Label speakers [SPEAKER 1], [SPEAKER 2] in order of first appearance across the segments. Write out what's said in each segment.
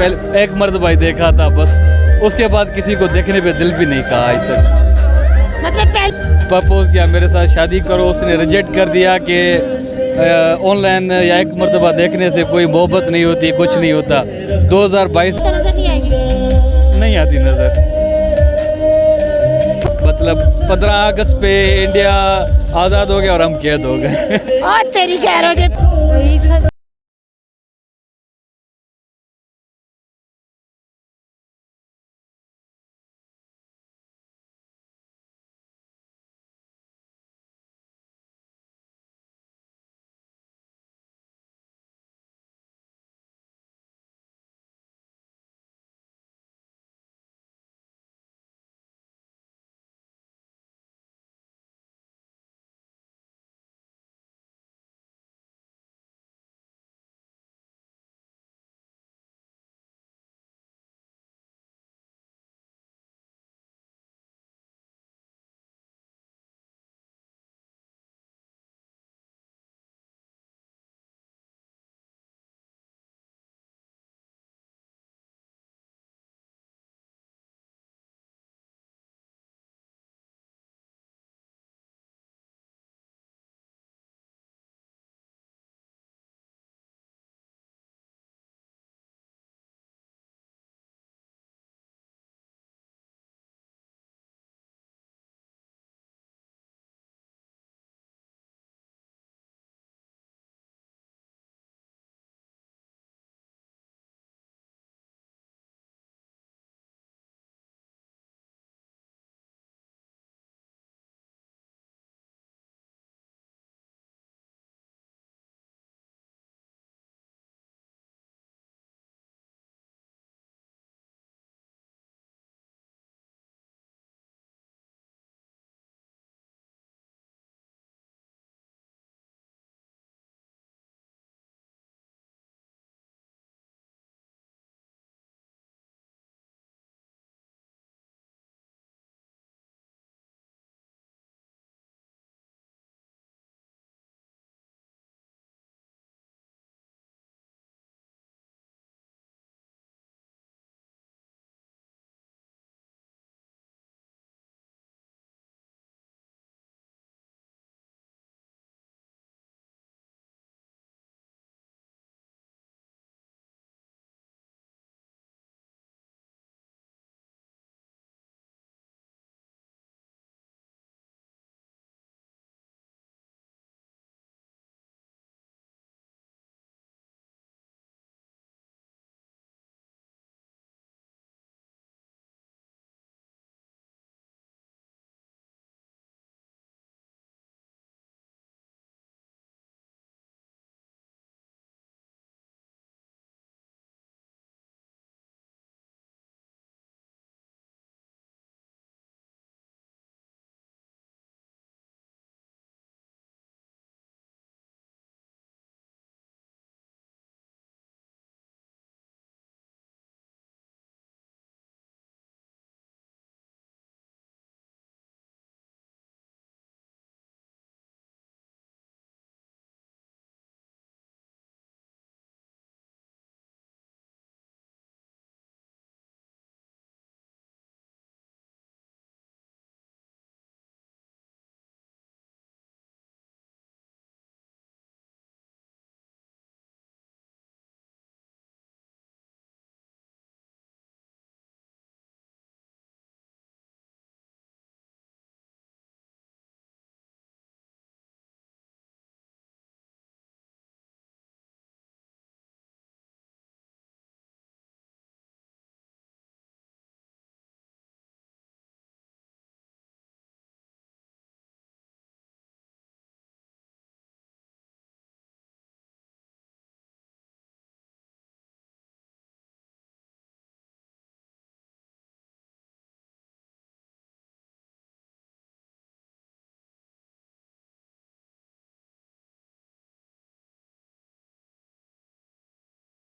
[SPEAKER 1] पहले एक मर्तबा ही देखा था बस, उसके बाद किसी को देखने पे दिल भी नहीं कहा आज तक।
[SPEAKER 2] मतलब पहले
[SPEAKER 1] प्रपोज किया मेरे साथ शादी करो, उसने रिजेक्ट कर दिया कि ऑनलाइन या एक मर्तबा देखने से कोई मोहब्बत नहीं होती, कुछ नहीं होता। 2022
[SPEAKER 2] तो नजर नहीं आएगी।
[SPEAKER 1] नहीं आती नज़र। मतलब 15 अगस्त पे इंडिया आज़ाद हो गया और हम कैद हो गए।
[SPEAKER 2] और तेरी खैर हो जाए।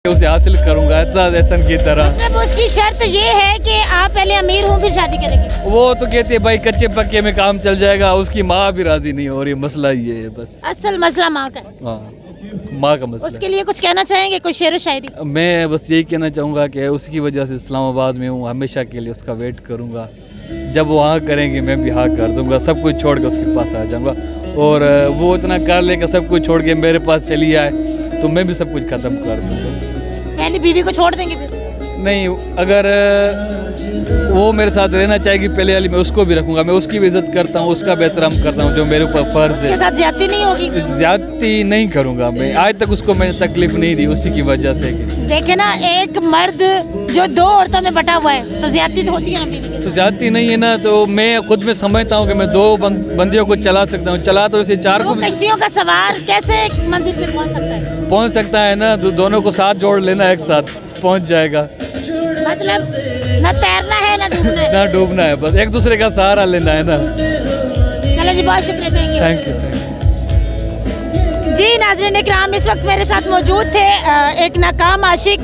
[SPEAKER 1] उसे हासिल करूंगा एहसन की तरह।
[SPEAKER 2] मतलब उसकी शर्त ये है कि आप पहले अमीर हों फिर शादी करेंगे।
[SPEAKER 1] वो तो कहती है भाई कच्चे पक्के में काम चल जाएगा, उसकी माँ भी राजी नहीं हो रही, मसला ये है बस।
[SPEAKER 2] असल मसला माँ का है।
[SPEAKER 1] हाँ। माँ का मसला
[SPEAKER 2] उसके लिए कुछ कहना चाहेंगे, कोई शेर व शायरी?
[SPEAKER 1] है। मैं बस यही कहना चाहूँगा कि उसकी वजह से इस्लामाबाद में हूँ, हमेशा के लिए उसका वेट करूँगा। जब वो हाँ करेंगे मैं भी हाँ कर दूँगा, सब कुछ छोड़ के उसके पास आ जाऊँगा। और वो इतना कर ले कि सब कुछ छोड़ के मेरे पास चली आए तो मैं भी सब कुछ ख़त्म कर दूँगा।
[SPEAKER 2] पहले बीवी को छोड़ देंगे फिर?
[SPEAKER 1] नहीं, अगर वो मेरे साथ रहना चाहेगी पहले वाली, मैं उसको भी रखूँगा। मैं उसकी भी इज़्ज़त करता हूँ, उसका भी एहतराम करता हूँ, जो मेरे ऊपर फ़र्ज़
[SPEAKER 2] उसके
[SPEAKER 1] है।
[SPEAKER 2] साथ ज्यादती नहीं होगी?
[SPEAKER 1] ज़्यादती नहीं करूँगा मैं, आज तक उसको मैंने तकलीफ़ नहीं दी उसी की वजह से।
[SPEAKER 2] देखे ना, एक मर्द जो दो औरतों में बटा हुआ है तो ज्यादती तो होती है ना बीवी के
[SPEAKER 1] तो
[SPEAKER 2] साथ।
[SPEAKER 1] ज़्यादती नहीं है ना, तो मैं खुद में समझता हूँ कि मैं 2 बंदियों को चला सकता हूँ, चला तो इसे 4
[SPEAKER 2] दो
[SPEAKER 1] को भी
[SPEAKER 2] कश्तियों का सवार कैसे मंजिल पे पहुंच सकता है?
[SPEAKER 1] पहुँच सकता है ना, तो दोनों को साथ जोड़ लेना, एक साथ पहुँच जाएगा।
[SPEAKER 2] मतलब न तैरना है न डूबना है।
[SPEAKER 1] ना डूबना है, बस एक दूसरे का सहारा लेना है ना।
[SPEAKER 2] चलो जी, बहुत शुक्रिया,
[SPEAKER 1] थैंक यू।
[SPEAKER 2] जी नाज़रीन इकराम, इस वक्त मेरे साथ मौजूद थे एक नाकाम आशिक।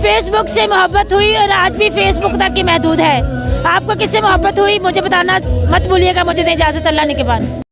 [SPEAKER 2] फेसबुक से मोहब्बत हुई और आज भी फेसबुक तक ही महदूद है। आपको किससे मोहब्बत हुई मुझे बताना मत भूलिएगा। मुझे दें इजाज़त, अल्लाह ने के बाद।